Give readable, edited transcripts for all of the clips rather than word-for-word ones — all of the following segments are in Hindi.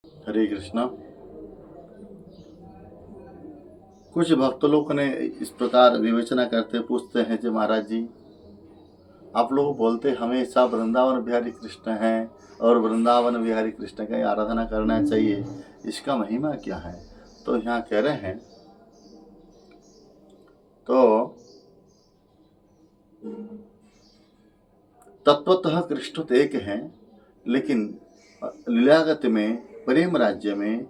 हरे कृष्णा। कुछ भक्त लोग ने इस प्रकार विवेचना करते पूछते हैं कि महाराज जी, आप लोग बोलते हमेशा वृंदावन बिहारी कृष्ण हैं और वृंदावन बिहारी कृष्ण की आराधना करना चाहिए, इसका महिमा क्या है? तो यहाँ कह रहे हैं, तो तत्वतः कृष्ण तो एक हैं, लेकिन लीलागत में प्रेम राज्य में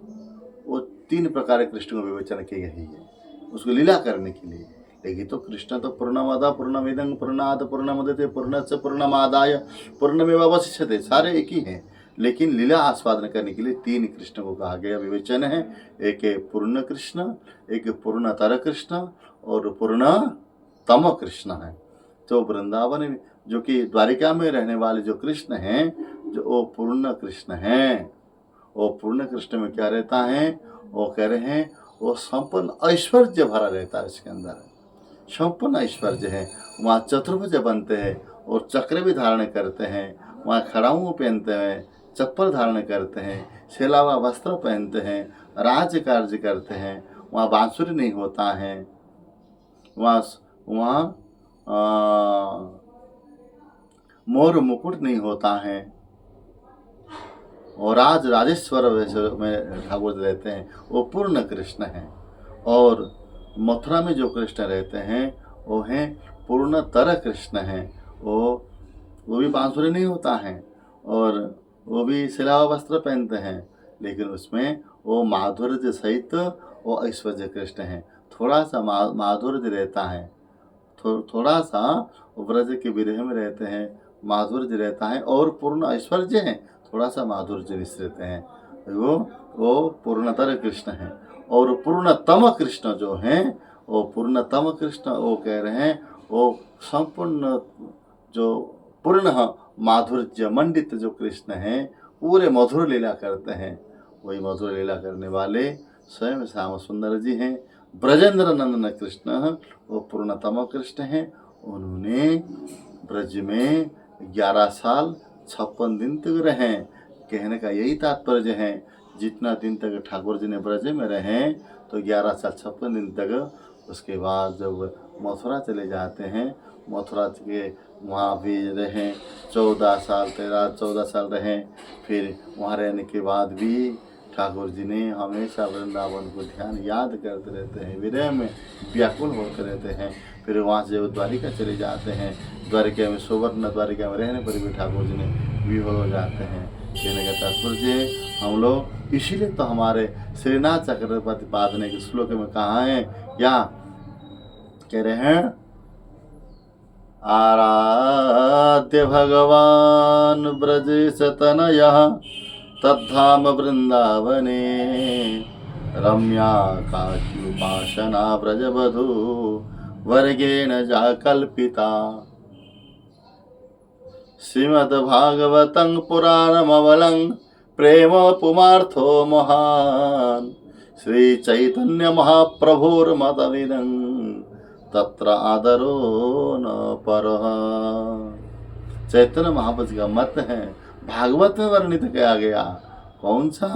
वो तीन प्रकार के कृष्ण को विवेचना की गई है उसको लीला करने के लिए। लेकिन तो कृष्ण तो पूर्णमदा पूर्णमिदं पूर्णात् पूर्णमुदच्यते पूर्णस्य पूर्णमादाय पूर्णमेवावशिष्यते, सारे एक ही हैं, लेकिन लीला आस्वादन करने के लिए तीन कृष्ण को कहा गया विवेचन है। एक पूर्ण कृष्ण, एक पूर्णतर कृष्ण और पूर्णतम कृष्ण है। तो वृंदावन जो कि द्वारिका में रहने वाले जो कृष्ण हैं, जो वो पूर्ण कृष्ण हैं, वो पूर्ण कृष्ण में क्या रहता है? वो कह रहे हैं वो संपूर्ण ऐश्वर्य भरा रहता है, इसके अंदर संपूर्ण ऐश्वर्य है। वहाँ चतुर्भुज बनते हैं और चक्र भी धारण करते हैं, वहाँ खड़ाऊ पहनते हैं, चप्पल धारण करते हैं, सेलावा वस्त्र पहनते हैं, राज्य कार्य करते हैं, वहाँ बांसुरी नहीं होता है, वहाँ मोर मुकुट नहीं होता है, और राजेश्वर में ठाकुर रहते हैं, वो पूर्ण कृष्ण हैं। और मथुरा में जो कृष्ण रहते हैं वो हैं पूर्णतर कृष्ण हैं। वो भी बांसुरी नहीं होता है और वो भी सिलावा वस्त्र पहनते हैं, लेकिन उसमें वो माधुर्य सहित वो ऐश्वर्य कृष्ण हैं। थोड़ा सा माधुर्य रहता है, थोड़ा सा व्रज के विरह में रहते हैं, माधुर्य रहता है, और पूर्ण ऐश्वर्य है, थोड़ा सा माधुर्य मिश्रित हैं। वो पूर्णतर कृष्ण हैं। और पूर्णतम कृष्ण जो हैं, वो पूर्णतम कृष्ण वो कह रहे हैं वो संपूर्ण जो पूर्ण माधुर्य मंडित जो कृष्ण हैं, पूरे मधुर लीला करते हैं, वही मधुर लीला करने वाले स्वयं श्याम सुंदर जी हैं। ब्रजेंद्र नंदन कृष्ण वो पूर्णतम कृष्ण हैं। उन्होंने ब्रज में 11 साल 56 दिन तक रहे। कहने का यही तात्पर्य है, जितना दिन तक ठाकुर जी ने ब्रज में रहे तो 11 साल 56 दिन तक। उसके बाद जब मथुरा चले जाते हैं, मथुरा के वहाँ भी रहे 14 साल 14 साल रहे। फिर वहाँ रहने के बाद भी ठाकुर जी ने हमेशा वृंदावन को ध्यान याद करते रहते हैं, विरह में व्याकुल होते रहते हैं। फिर वहाँ से वो द्वारिका चले जाते हैं, द्वारिका में सुवर्ण द्वारिका में रहने पर भी ठाकुर जी ने विभोर हो जाते हैं। कहने का तात्पर्य हम लोग इसीलिए तो हमारे श्रीनाथ चक्रवर्ती पाद ने श्लोक में कहा है, क्या कह रहे हैं? आराध्य भगवान ब्रजेश तनयः तद्धाम वृंदावने रम्या काच्युपासना व्रजवधू वर्गेण जाकल्पिता। श्रीमद्भागवतं पुराणमवलं प्रेम पुमार्थो महान् श्रीचैतन्य महाप्रभुर्मतमिदं तत्र आदरो न परः। चैतन्य महाप्रभु का मत है, भागवत में वर्णित किया गया। कौन सा?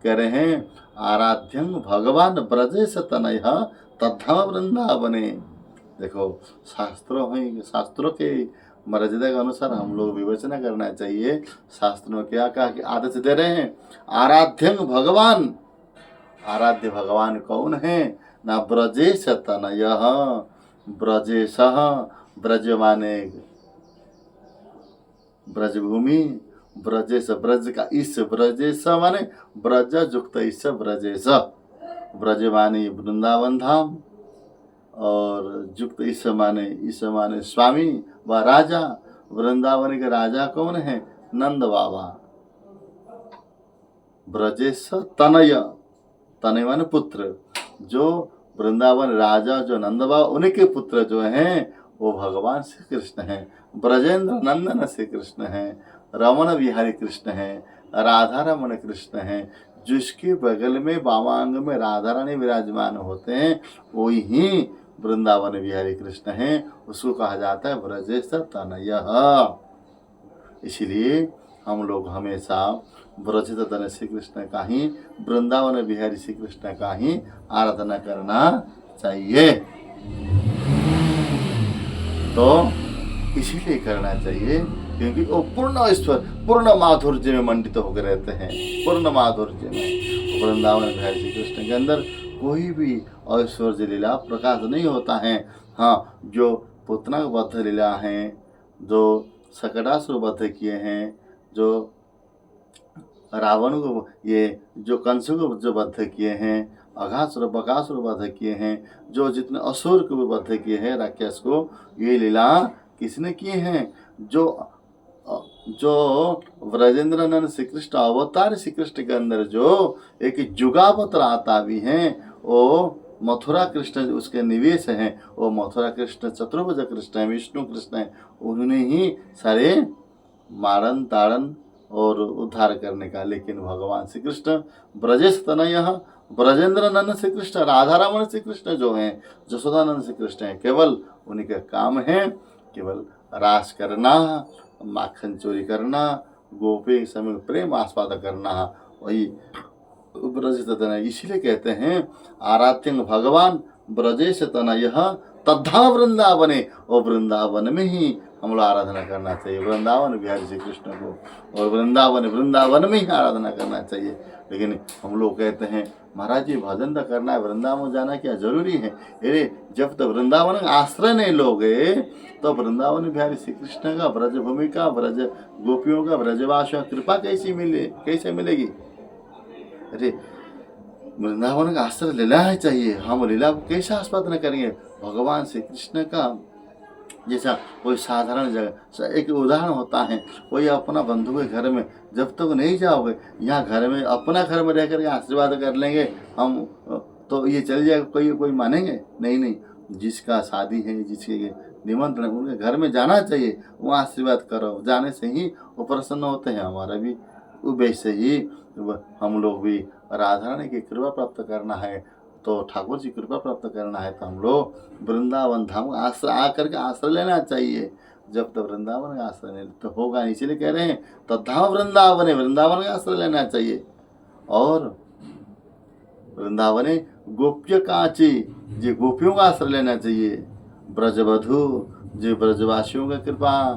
कह रहे हैं आराध्यं भगवान ब्रजेश तनयः तद्धाम वृंदावने। देखो शास्त्रों के मर्यादा के अनुसार हम लोग विवेचना करना चाहिए। शास्त्रों में क्या कहा कि आदेश दे रहे हैं, आराध्यं भगवान। आराध्य भगवान कौन है? ना ब्रजेश तनयः, ब्रजेश ब्रज माने ब्रजभूमि, ब्रजेश ब्रज का इस, ब्रजेश माने ब्रज युक्त इस ब्रजेश, ब्रज माने वृंदावन धाम, और युक्त इस माने स्वामी व राजा। वृंदावन के राजा कौन है? नंद बाबा। ब्रजेश तनय, तनय माने पुत्र, जो वृंदावन राजा जो नंद बाबा उन्हीं के पुत्र जो हैं वो भगवान श्री कृष्ण हैं। ब्रजेंद्र नंदन श्री कृष्ण हैं, रमण बिहारी कृष्ण हैं, राधा रमण कृष्ण हैं। जिसके बगल में वामांग में राधा रानी विराजमान होते हैं वही वृंदावन बिहारी कृष्ण हैं, उसको कहा जाता है ब्रजेश तनयः। इसलिए हम लोग हमेशा ब्रज तन श्री कृष्ण का ही, वृंदावन बिहारी श्री कृष्ण का ही आराधना करना चाहिए। तो इसीलिए करना चाहिए क्योंकि वो पूर्ण ईश्वर, पूर्ण माधुर्य में मंडित होकर रहते हैं, पूर्ण माधुर्य में। वृंदावन बिहारी श्री कृष्ण के अंदर कोई भी ऐश्वर्य लीला प्रकाश नहीं होता है। हाँ, जो पुतना बद्ध लीला हैं, जो सकटासुर वध किए हैं, जो रावण को, ये जो कंस को जो वध किए हैं, अघासुर बकासुर वध किए हैं, जो जितने असुर को वध किए हैं, राक्षस को, ये लीला किसने किए हैं? जो ब्रजेंद्रनंद श्री कृष्ण अवतार श्री कृष्ण के अंदर जो एक जुगावतार आता भी हैं, वो मथुरा कृष्ण उसके निवेश हैं, वो मथुरा कृष्ण चतुर्भुज कृष्ण है, विष्णु कृष्ण है। उन्होंने ही सारे मारन ताड़न और उद्धार करने का। लेकिन भगवान श्री कृष्ण ब्रजेश तनय ब्रजेंद्रनंद श्री कृष्ण, राधारमण श्री कृष्ण जो हैं, जसोदानंद श्री कृष्ण हैं, केवल उन्हीं का काम है केवल रास करना, माखन चोरी करना, गोपी समय प्रेम आस्वाद करना, वही ब्रज तनय। इसीलिए कहते हैं आराध्यं भगवान ब्रजेश तनय तद्धा वृंदावने, और वृंदावन में ही हम लोग आराधना करना चाहिए, वृंदावन बिहारी श्री कृष्ण को, और वृंदावन में ही आराधना करना चाहिए। लेकिन हम लोग कहते हैं महाराज जी भजन तो करना है, वृंदावन जाना क्या जरूरी है? अरे जब तक वृंदावन का आश्रय नहीं लोगे तो वृंदावन बिहारी श्री कृष्ण का, ब्रज भूमि का, ब्रज गोपियों का, ब्रजवास का कृपा कैसे मिलेगी? अरे वृंदावन का आश्रय लेना चाहिए। हम लीला को कैसे आस्वादन करेंगे? भगवान श्री कृष्ण का जैसा कोई साधारण जगह, एक उदाहरण होता है, कोई अपना बंधु के घर में जब तक नहीं जाओगे, यहाँ घर में अपना घर में रह करके आशीर्वाद कर लेंगे हम, तो ये चल जाएगा, कोई मानेंगे? नहीं। जिसका शादी है, जिसके निमंत्रण, उनके घर में जाना चाहिए, वहाँ आशीर्वाद करो, जाने से ही वो प्रसन्न होते हैं। हमारा भी वैसे ही हम लोग भी राधा रानी की कृपा प्राप्त करना है, तो ठाकुर जी कृपा प्राप्त करना है, तो हम लोग वृंदावन धाम आश्रय आकर के आश्रय लेना चाहिए। जब तक वृंदावन का आश्रय नहीं तो होगा, इसीलिए कह रहे हैं तद्धा वृंदावन, वृंदावन का आश्रय लेना चाहिए। और वृंदावने गोप्य कांची, जो गोपियों का आश्रय लेना चाहिए। ब्रजवधु, जो ब्रजवासियों की कृपा,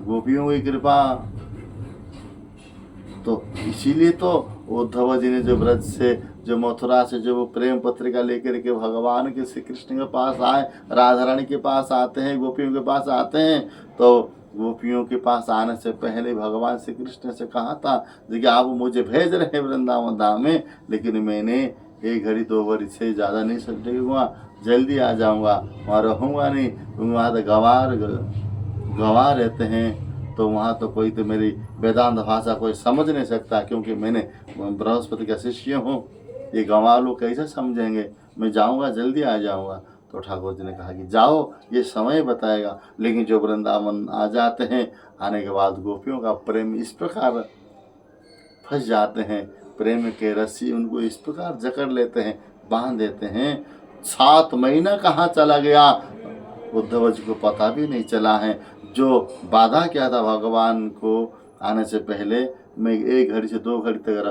गोपियों की कृपा। तो इसीलिए तो उद्धव जी ने जो ब्रज से, जो मथुरा से जो वो प्रेम पत्रिका लेकर के भगवान के श्री कृष्ण के पास आए, राधा रानी के पास आते हैं, गोपियों के पास आते हैं, तो गोपियों के पास आने से पहले भगवान श्री कृष्ण से कहा था कि आप मुझे भेज रहे हैं वृंदावन धाम में, लेकिन मैंने 1 घड़ी 2 घड़ी से ज़्यादा नहीं सकेगा, जल्दी आ जाऊँगा, वहाँ रहूँगा नहीं, क्योंकि वहाँ तो गंवार रहते हैं, तो वहाँ तो कोई तो मेरी वेदांत भाषा कोई समझ नहीं सकता, क्योंकि मैंने बृहस्पति का शिष्य हूँ, ये गंवार लोग कैसे समझेंगे? मैं जाऊँगा, जल्दी आ जाऊँगा। तो ठाकुर जी ने कहा कि जाओ, ये समय बताएगा। लेकिन जो वृंदावन आ जाते हैं, आने के बाद गोपियों का प्रेम इस प्रकार फंस जाते हैं, प्रेम के रस्सी उनको इस प्रकार जकड़ लेते हैं, बांध देते हैं। 7 महीना कहाँ चला गया उद्धव जी को पता भी नहीं चला है। जो वादा किया था भगवान को आने से पहले, मैं 1 घड़ी से 2 घड़ी तक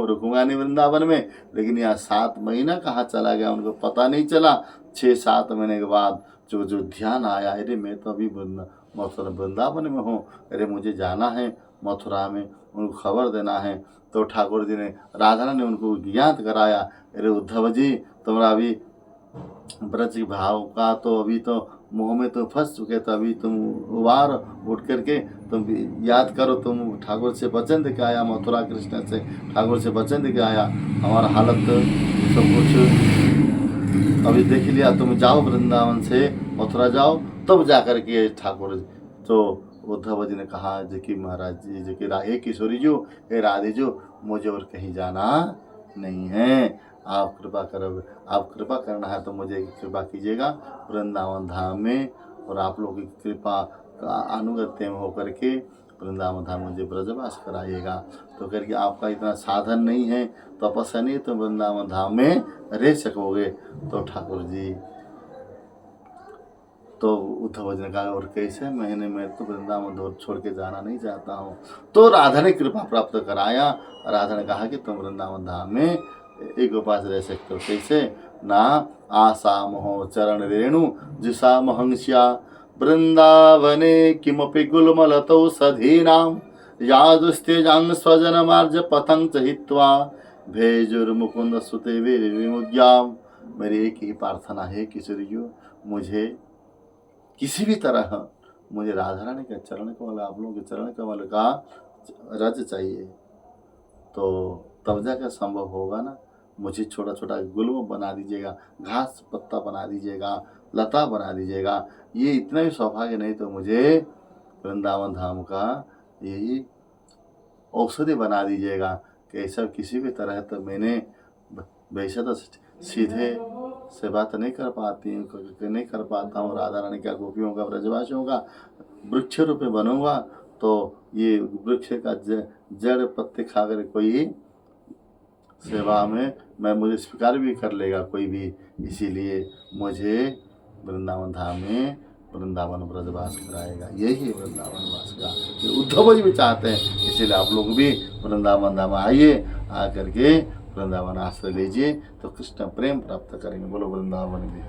रुकूंगा नहीं वृंदावन में, लेकिन यहाँ 7 महीना कहाँ चला गया उनको पता नहीं चला। 6-7 महीने के बाद जो ध्यान आया, अरे मैं तो अभी मथुरा वृंदावन में हूँ, अरे मुझे जाना है मथुरा में, उनको खबर देना है। तो ठाकुर जी ने, राधा ने उनको ज्ञात कराया, अरे उद्धव जी तुम्हारा अभी ब्रज भाव का तो अभी तो मुँह में तो फंस चुके, तो अभी तुम उबार उठ करके तुम याद करो, तुम ठाकुर से वचन दे के आया, मथुरा कृष्ण से ठाकुर से वचन दे के आया, हमारा हालत सब कुछ अभी देख लिया, तुम जाओ वृंदावन से मथुरा जाओ, तब जा कर के ठाकुर। तो उद्धव जी ने कहा जो कि महाराज जी, जो कि हे किशोरी जो, हे राधे जो, मुझे और कहीं जाना नहीं है, आप कृपा करोगे, आप कृपा करना है तो मुझे कृपा कीजिएगा वृंदावन धाम में, और आप लोगों की कृपा का अनुगत्य में होकर के वृंदावन धाम मुझे ब्रजवास कराइएगा। तो करके आपका इतना साधन नहीं है, तपस्या नहीं, तो वृंदावन धाम में रह सकोगे। तो ठाकुर जी तो उद्धव जी ने कहा और कैसे, मैं तो वृंदावन छोड़ के जाना नहीं चाहता हूँ। तो राधा ने कृपा प्राप्त कराया। राधा ने कहा कि तुम वृंदावन धाम में एक उपास रह सकते हो। कैसे? ना आशा मोह चरण रेणु जिसा महंस्या वृंदावने किमपि गुल्मलतौ सधीनाम यादुस्तेजांग स्वजन मार्ज पतंग हित्वा भेजुर्मुकुंद सुते वीर विमुद्याम। मेरी एक ही प्रार्थना है किशोरियों, मुझे किसी भी तरह मुझे राधा रानी के चरण कमल, आप लोगों के चरण कमल का रज चाहिए। तो तब जाकर संभव होगा ना। मुझे छोटा छोटा गुल्म बना दीजिएगा, घास पत्ता बना दीजिएगा, लता बना दीजिएगा। ये इतना भी सौभाग्य नहीं तो मुझे वृंदावन धाम का यही औषधि बना दीजिएगा। कि ऐसा किसी भी तरह तो मैंने वैसे तो सीधे से बात नहीं कर पाता हूँ राधा रानी का, गोपियों का, ब्रजवासियों का। वृक्ष रूप में बनूंगा तो ये वृक्ष का जड़ पत्ते खाकर कोई सेवा में मुझे स्वीकार भी कर लेगा कोई भी। इसीलिए मुझे वृंदावन धाम में वृंदावन ब्रजवास कराएगा। यही वृंदावन वास का उद्धव जी भी चाहते हैं। इसीलिए आप लोग भी वृंदावन धाम आइए, आकर के वृंदावन आश्रय लीजिए तो कृष्ण प्रेम प्राप्त करेंगे। बोलो वृंदावन भी।